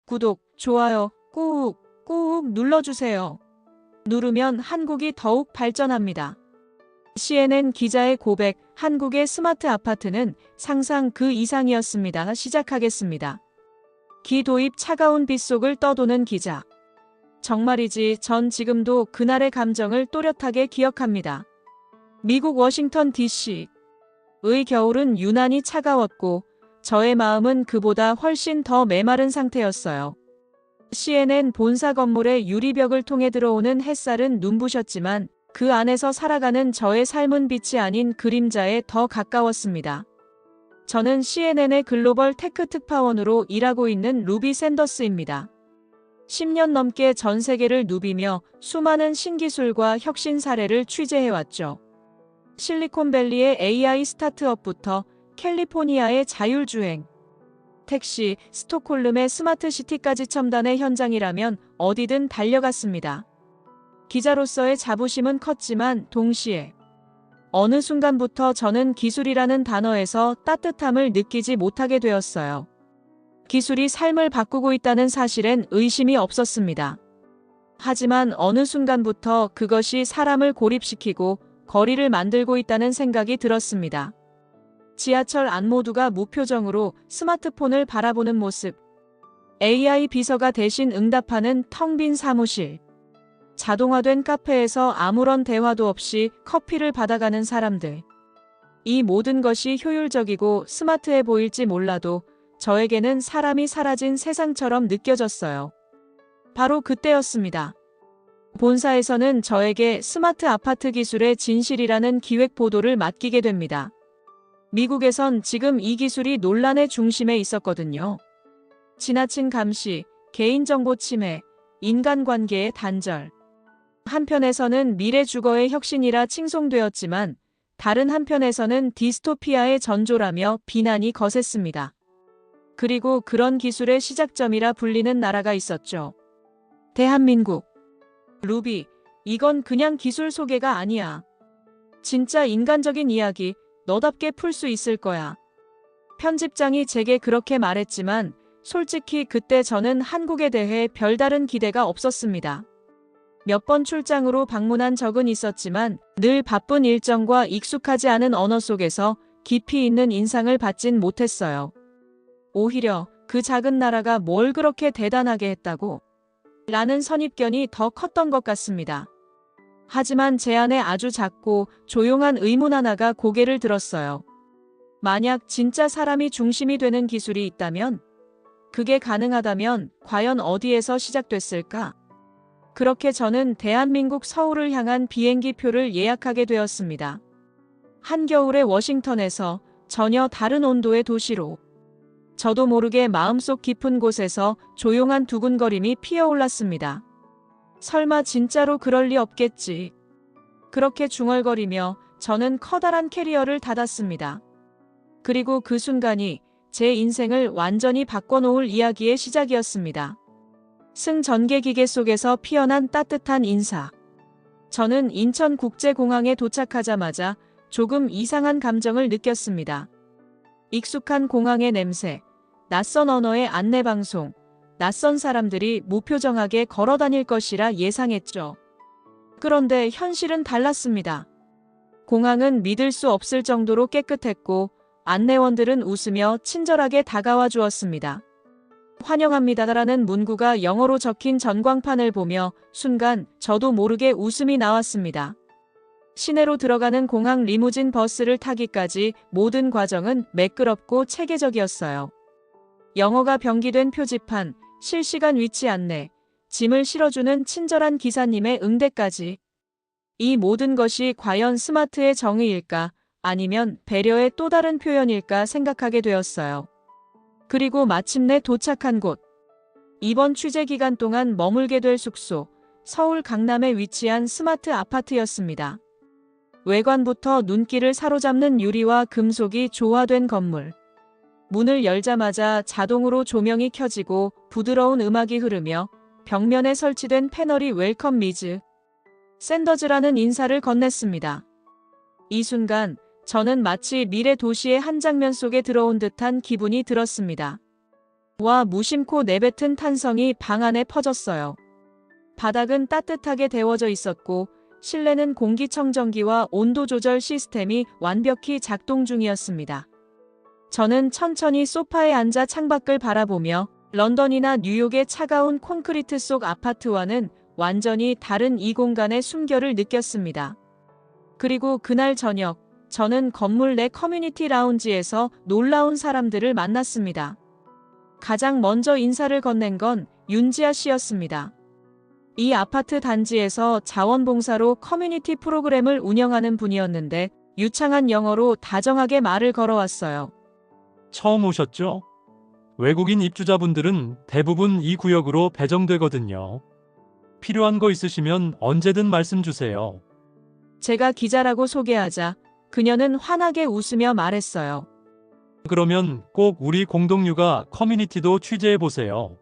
구독, 좋아요 꾹꾹 눌러주세요. 누르면 한국이 더욱 발전합니다. CNN 기자의 고백, 한국의 스마트 아파트는 상상 그 이상이었습니다. 시작하겠습니다. 기 도입 차가운 빗속을 떠도는 기자. 정말이지 전 지금도 그날의 감정을 또렷하게 기억합니다. 미국 워싱턴 DC의 겨울은 유난히 차가웠고 저의 마음은 그보다 훨씬 더 메마른 상태였어요. CNN 본사 건물의 유리벽을 통해 들어오는 햇살은 눈부셨지만 그 안에서 살아가는 저의 삶은 빛이 아닌 그림자에 더 가까웠습니다. 저는 CNN의 글로벌 테크 특파원으로 일하고 있는 루비 샌더스입니다. 10년 넘게 전 세계를 누비며 수많은 신기술과 혁신 사례를 취재해왔죠. 실리콘밸리의 AI 스타트업부터 캘리포니아의 자율주행, 택시, 스톡홀름의 스마트시티까지 첨단의 현장이라면 어디든 달려갔습니다. 기자로서의 자부심은 컸지만 동시에 어느 순간부터 저는 기술이라는 단어에서 따뜻함을 느끼지 못하게 되었어요. 기술이 삶을 바꾸고 있다는 사실엔 의심이 없었습니다. 하지만 어느 순간부터 그것이 사람을 고립시키고 거리를 만들고 있다는 생각이 들었습니다. 지하철 안 모두가 무표정으로 스마트폰을 바라보는 모습. AI 비서가 대신 응답하는 텅 빈 사무실. 자동화된 카페에서 아무런 대화도 없이 커피를 받아가는 사람들. 이 모든 것이 효율적이고 스마트해 보일지 몰라도 저에게는 사람이 사라진 세상처럼 느껴졌어요. 바로 그때였습니다. 본사에서는 저에게 스마트 아파트 기술의 진실이라는 기획 보도를 맡기게 됩니다. 미국에선 지금 이 기술이 논란의 중심에 있었거든요. 지나친 감시, 개인정보 침해, 인간관계의 단절. 한편에서는 미래 주거의 혁신이라 칭송되었지만 다른 한편에서는 디스토피아의 전조라며 비난이 거셌습니다. 그리고 그런 기술의 시작점이라 불리는 나라가 있었죠. 대한민국. 루비, 이건 그냥 기술 소개가 아니야. 진짜 인간적인 이야기, 너답게 풀 수 있을 거야. 편집장이 제게 그렇게 말했지만 솔직히 그때 저는 한국에 대해 별다른 기대가 없었습니다. 몇 번 출장으로 방문한 적은 있었지만 늘 바쁜 일정과 익숙하지 않은 언어 속에서 깊이 있는 인상을 받진 못했어요. 오히려 그 작은 나라가 뭘 그렇게 대단하게 했다고? 라는 선입견이 더 컸던 것 같습니다. 하지만 제 안에 아주 작고 조용한 의문 하나가 고개를 들었어요. 만약 진짜 사람이 중심이 되는 기술이 있다면, 그게 가능하다면 과연 어디에서 시작됐을까? 그렇게 저는 대한민국 서울을 향한 비행기 표를 예약하게 되었습니다. 한겨울의 워싱턴에서 전혀 다른 온도의 도시로. 저도 모르게 마음속 깊은 곳에서 조용한 두근거림이 피어올랐습니다. 설마 진짜로 그럴 리 없겠지. 그렇게 중얼거리며 저는 커다란 캐리어를 닫았습니다. 그리고 그 순간이 제 인생을 완전히 바꿔놓을 이야기의 시작이었습니다. 승전개기계 속에서 피어난 따뜻한 인사. 저는 인천국제공항에 도착하자마자 조금 이상한 감정을 느꼈습니다. 익숙한 공항의 냄새, 낯선 언어의 안내방송, 낯선 사람들이 무표정하게 걸어다닐 것이라 예상했죠. 그런데 현실은 달랐습니다. 공항은 믿을 수 없을 정도로 깨끗했고 안내원들은 웃으며 친절하게 다가와 주었습니다. 환영합니다라는 문구가 영어로 적힌 전광판을 보며 순간 저도 모르게 웃음이 나왔습니다. 시내로 들어가는 공항 리무진 버스를 타기까지 모든 과정은 매끄럽고 체계적이었어요. 영어가 병기된 표지판, 실시간 위치 안내, 짐을 실어주는 친절한 기사님의 응대까지. 이 모든 것이 과연 스마트의 정의일까 아니면 배려의 또 다른 표현일까 생각하게 되었어요. 그리고 마침내 도착한 곳. 이번 취재 기간 동안 머물게 될 숙소, 서울 강남에 위치한 스마트 아파트였습니다. 외관부터 눈길을 사로잡는 유리와 금속이 조화된 건물. 문을 열자마자 자동으로 조명이 켜지고 부드러운 음악이 흐르며 벽면에 설치된 패널이 웰컴 미즈 샌더즈라는 인사를 건넸습니다. 이 순간 저는 마치 미래 도시의 한 장면 속에 들어온 듯한 기분이 들었습니다. 와 무심코 내뱉은 탄성이 방 안에 퍼졌어요. 바닥은 따뜻하게 데워져 있었고 실내는 공기청정기와 온도 조절 시스템이 완벽히 작동 중이었습니다. 저는 천천히 소파에 앉아 창밖을 바라보며 런던이나 뉴욕의 차가운 콘크리트 속 아파트와는 완전히 다른 이 공간의 숨결을 느꼈습니다. 그리고 그날 저녁, 저는 건물 내 커뮤니티 라운지에서 놀라운 사람들을 만났습니다. 가장 먼저 인사를 건넨 건 윤지아 씨였습니다. 이 아파트 단지에서 자원봉사로 커뮤니티 프로그램을 운영하는 분이었는데 유창한 영어로 다정하게 말을 걸어왔어요. 처음 오셨죠? 외국인 입주자분들은 대부분 이 구역으로 배정되거든요. 필요한 거 있으시면 언제든 말씀 주세요. 제가 기자라고 소개하자 그녀는 환하게 웃으며 말했어요. 그러면 꼭 우리 공동육아 커뮤니티도 취재해 보세요.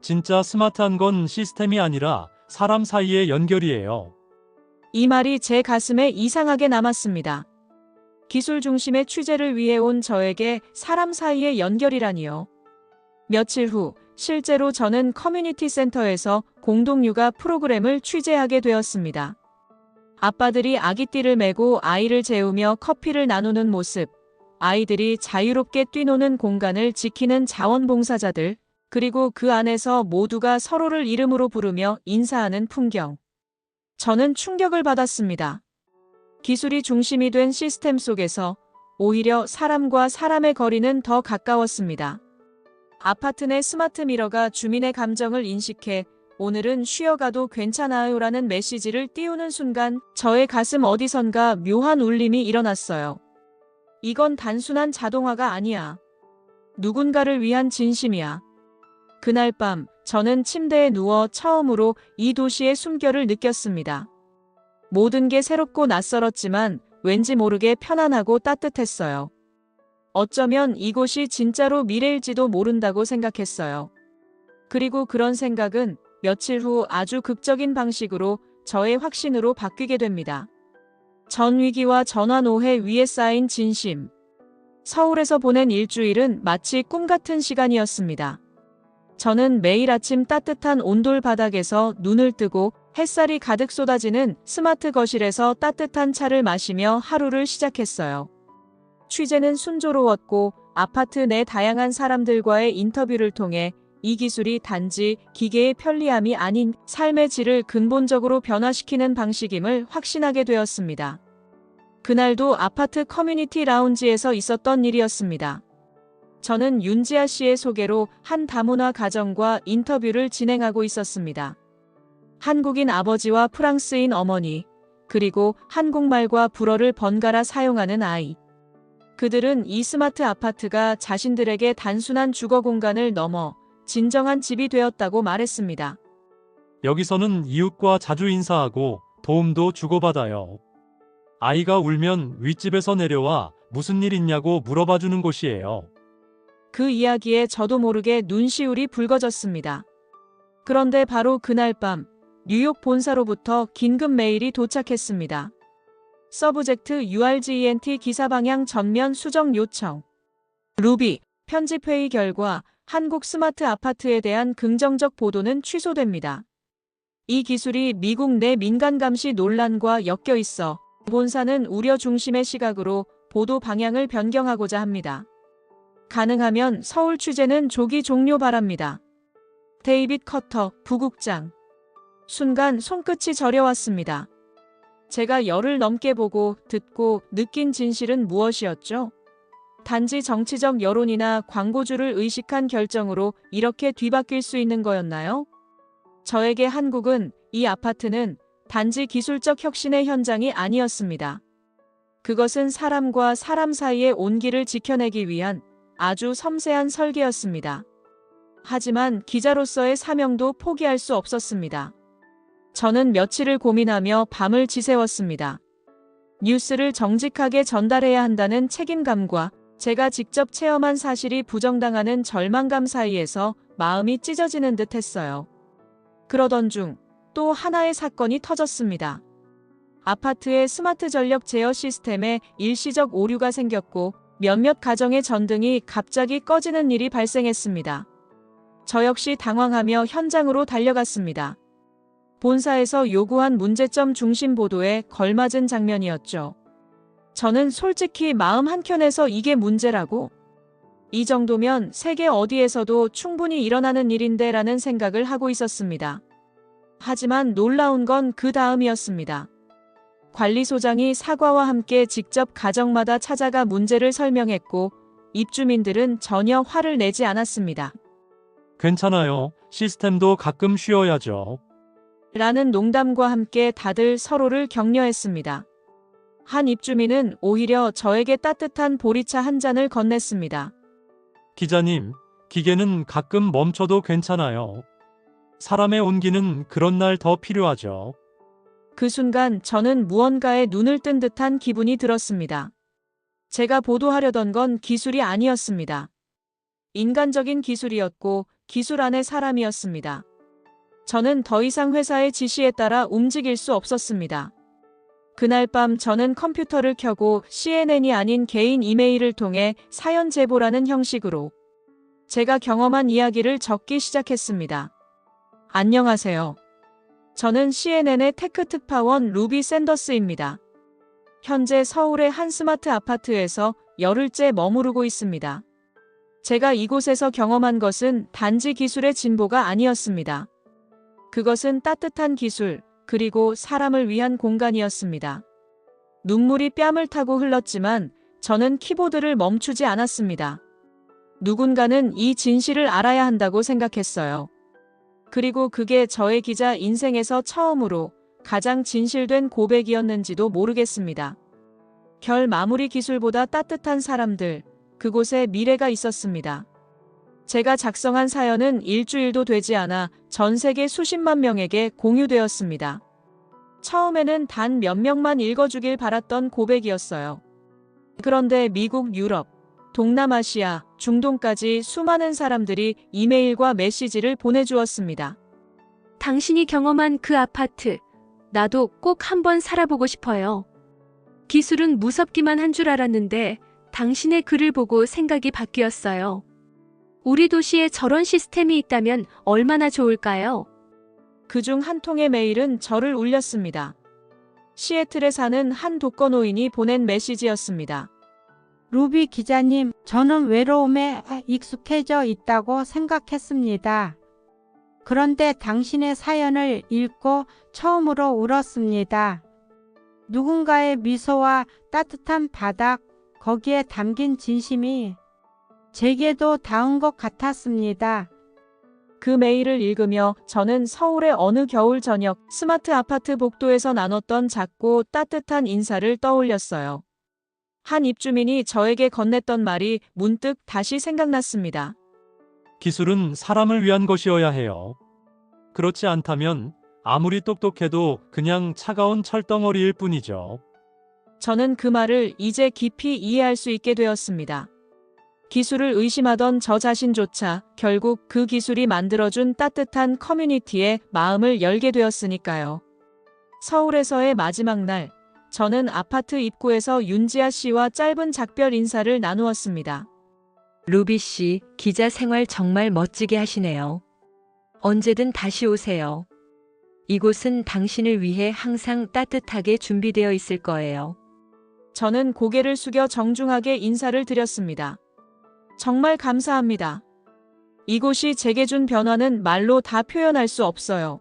진짜 스마트한 건 시스템이 아니라 사람 사이의 연결이에요. 이 말이 제 가슴에 이상하게 남았습니다. 기술 중심의 취재를 위해 온 저에게 사람 사이의 연결이라니요. 며칠 후 실제로 저는 커뮤니티 센터에서 공동육아 프로그램을 취재하게 되었습니다. 아빠들이 아기띠를 메고 아이를 재우며 커피를 나누는 모습, 아이들이 자유롭게 뛰노는 공간을 지키는 자원봉사자들, 그리고 그 안에서 모두가 서로를 이름으로 부르며 인사하는 풍경. 저는 충격을 받았습니다. 기술이 중심이 된 시스템 속에서 오히려 사람과 사람의 거리는 더 가까웠습니다. 아파트 내 스마트 미러가 주민의 감정을 인식해 오늘은 쉬어가도 괜찮아요라는 메시지를 띄우는 순간 저의 가슴 어디선가 묘한 울림이 일어났어요. 이건 단순한 자동화가 아니야. 누군가를 위한 진심이야. 그날 밤 저는 침대에 누워 처음으로 이 도시의 숨결을 느꼈습니다. 모든 게 새롭고 낯설었지만 왠지 모르게 편안하고 따뜻했어요. 어쩌면 이곳이 진짜로 미래일지도 모른다고 생각했어요. 그리고 그런 생각은 며칠 후 아주 극적인 방식으로 저의 확신으로 바뀌게 됩니다. 전 위기와 전환 오해 위에 쌓인 진심. 서울에서 보낸 일주일은 마치 꿈 같은 시간이었습니다. 저는 매일 아침 따뜻한 온돌 바닥에서 눈을 뜨고 햇살이 가득 쏟아지는 스마트 거실에서 따뜻한 차를 마시며 하루를 시작했어요. 취재는 순조로웠고 아파트 내 다양한 사람들과의 인터뷰를 통해 이 기술이 단지 기계의 편리함이 아닌 삶의 질을 근본적으로 변화시키는 방식임을 확신하게 되었습니다. 그날도 아파트 커뮤니티 라운지에서 있었던 일이었습니다. 저는 윤지아 씨의 소개로 한 다문화 가정과 인터뷰를 진행하고 있었습니다. 한국인 아버지와 프랑스인 어머니, 그리고 한국말과 불어를 번갈아 사용하는 아이. 그들은 이 스마트 아파트가 자신들에게 단순한 주거 공간을 넘어 진정한 집이 되었다고 말했습니다. 여기서는 이웃과 자주 인사하고 도움도 주고받아요. 아이가 울면 윗집에서 내려와 무슨 일 있냐고 물어봐 주는 곳이에요. 그 이야기에 저도 모르게 눈시울이 붉어졌습니다. 그런데 바로 그날 밤 뉴욕 본사로부터 긴급 메일이 도착했습니다. 서브젝트 URGENT 기사 방향 전면 수정 요청. 루비, 편집회의 결과 한국 스마트 아파트에 대한 긍정적 보도는 취소됩니다. 이 기술이 미국 내 민간 감시 논란과 엮여 있어 본사는 우려 중심의 시각으로 보도 방향을 변경하고자 합니다. 가능하면 서울 취재는 조기 종료 바랍니다. 데이빗 커터, 부국장. 순간 손끝이 저려왔습니다. 제가 열흘 넘게 보고 듣고 느낀 진실은 무엇이었죠? 단지 정치적 여론이나 광고주를 의식한 결정으로 이렇게 뒤바뀔 수 있는 거였나요? 저에게 한국은, 이 아파트는 단지 기술적 혁신의 현장이 아니었습니다. 그것은 사람과 사람 사이의 온기를 지켜내기 위한 아주 섬세한 설계였습니다. 하지만 기자로서의 사명도 포기할 수 없었습니다. 저는 며칠을 고민하며 밤을 지새웠습니다. 뉴스를 정직하게 전달해야 한다는 책임감과 제가 직접 체험한 사실이 부정당하는 절망감 사이에서 마음이 찢어지는 듯 했어요. 그러던 중 또 하나의 사건이 터졌습니다. 아파트의 스마트 전력 제어 시스템에 일시적 오류가 생겼고 몇몇 가정의 전등이 갑자기 꺼지는 일이 발생했습니다. 저 역시 당황하며 현장으로 달려갔습니다. 본사에서 요구한 문제점 중심 보도에 걸맞은 장면이었죠. 저는 솔직히 마음 한켠에서 이게 문제라고? 이 정도면 세계 어디에서도 충분히 일어나는 일인데 라는 생각을 하고 있었습니다. 하지만 놀라운 건 그 다음이었습니다. 관리소장이 사과와 함께 직접 가정마다 찾아가 문제를 설명했고 입주민들은 전혀 화를 내지 않았습니다. 괜찮아요. 시스템도 가끔 쉬어야죠. 라는 농담과 함께 다들 서로를 격려했습니다. 한 입주민은 오히려 저에게 따뜻한 보리차 한 잔을 건넸습니다. 기자님, 기계는 가끔 멈춰도 괜찮아요. 사람의 온기는 그런 날 더 필요하죠. 그 순간 저는 무언가에 눈을 뜬 듯한 기분이 들었습니다. 제가 보도하려던 건 기술이 아니었습니다. 인간적인 기술이었고 기술 안에 사람이었습니다. 저는 더 이상 회사의 지시에 따라 움직일 수 없었습니다. 그날 밤 저는 컴퓨터를 켜고 CNN이 아닌 개인 이메일을 통해 사연 제보라는 형식으로 제가 경험한 이야기를 적기 시작했습니다. 안녕하세요. 저는 CNN의 테크 특파원 루비 샌더스입니다. 현재 서울의 한 스마트 아파트에서 열흘째 머무르고 있습니다. 제가 이곳에서 경험한 것은 단지 기술의 진보가 아니었습니다. 그것은 따뜻한 기술, 그리고 사람을 위한 공간이었습니다. 눈물이 뺨을 타고 흘렀지만 저는 키보드를 멈추지 않았습니다. 누군가는 이 진실을 알아야 한다고 생각했어요. 그리고 그게 저의 기자 인생에서 처음으로 가장 진실된 고백이었는지도 모르겠습니다. 결 마무리 기술보다 따뜻한 사람들, 그곳에 미래가 있었습니다. 제가 작성한 사연은 일주일도 되지 않아 전 세계 수십만 명에게 공유되었습니다. 처음에는 단 몇 명만 읽어주길 바랐던 고백이었어요. 그런데 미국, 유럽, 동남아시아, 중동까지 수많은 사람들이 이메일과 메시지를 보내주었습니다. 당신이 경험한 그 아파트, 나도 꼭 한번 살아보고 싶어요. 기술은 무섭기만 한 줄 알았는데 당신의 글을 보고 생각이 바뀌었어요. 우리 도시에 저런 시스템이 있다면 얼마나 좋을까요? 그중 한 통의 메일은 저를 울렸습니다. 시애틀에 사는 한 독거노인이 보낸 메시지였습니다. 루비 기자님, 저는 외로움에 익숙해져 있다고 생각했습니다. 그런데 당신의 사연을 읽고 처음으로 울었습니다. 누군가의 미소와 따뜻한 바닥, 거기에 담긴 진심이 제게도 닿은 것 같았습니다. 그 메일을 읽으며 저는 서울의 어느 겨울 저녁 스마트 아파트 복도에서 나눴던 작고 따뜻한 인사를 떠올렸어요. 한 입주민이 저에게 건넸던 말이 문득 다시 생각났습니다. 기술은 사람을 위한 것이어야 해요. 그렇지 않다면 아무리 똑똑해도 그냥 차가운 철덩어리일 뿐이죠. 저는 그 말을 이제 깊이 이해할 수 있게 되었습니다. 기술을 의심하던 저 자신조차 결국 그 기술이 만들어준 따뜻한 커뮤니티에 마음을 열게 되었으니까요. 서울에서의 마지막 날, 저는 아파트 입구에서 윤지아 씨와 짧은 작별 인사를 나누었습니다. 루비 씨, 기자 생활 정말 멋지게 하시네요. 언제든 다시 오세요. 이곳은 당신을 위해 항상 따뜻하게 준비되어 있을 거예요. 저는 고개를 숙여 정중하게 인사를 드렸습니다. 정말 감사합니다. 이곳이 제게 준 변화는 말로 다 표현할 수 없어요.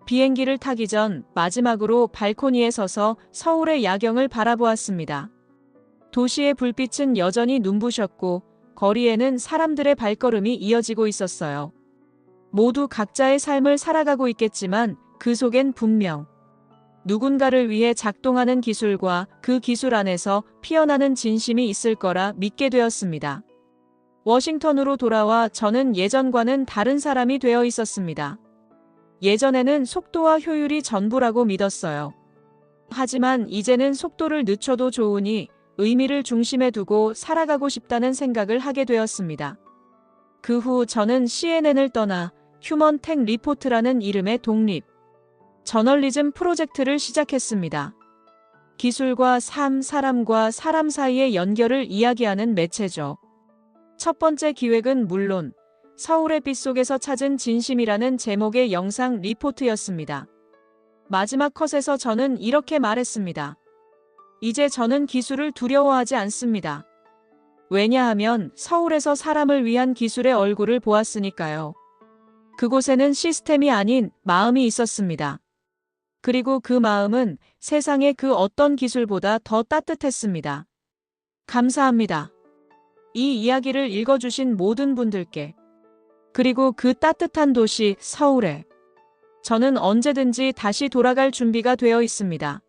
비행기를 타기 전 마지막으로 발코니에 서서 서울의 야경을 바라보았습니다. 도시의 불빛은 여전히 눈부셨고 거리에는 사람들의 발걸음이 이어지고 있었어요. 모두 각자의 삶을 살아가고 있겠지만 그 속엔 분명 누군가를 위해 작동하는 기술과 그 기술 안에서 피어나는 진심이 있을 거라 믿게 되었습니다. 워싱턴으로 돌아와 저는 예전과는 다른 사람이 되어 있었습니다. 예전에는 속도와 효율이 전부라고 믿었어요. 하지만 이제는 속도를 늦춰도 좋으니 의미를 중심에 두고 살아가고 싶다는 생각을 하게 되었습니다. 그 후 저는 CNN을 떠나 휴먼텍 리포트라는 이름의 독립 저널리즘 프로젝트를 시작했습니다. 기술과 삶, 사람과 사람 사이의 연결을 이야기하는 매체죠. 첫 번째 기획은 물론 서울의 빛 속에서 찾은 진심이라는 제목의 영상 리포트였습니다. 마지막 컷에서 저는 이렇게 말했습니다. 이제 저는 기술을 두려워하지 않습니다. 왜냐하면 서울에서 사람을 위한 기술의 얼굴을 보았으니까요. 그곳에는 시스템이 아닌 마음이 있었습니다. 그리고 그 마음은 세상의 그 어떤 기술보다 더 따뜻했습니다. 감사합니다. 이 이야기를 읽어주신 모든 분들께, 그리고 그 따뜻한 도시 서울에 저는 언제든지 다시 돌아갈 준비가 되어 있습니다.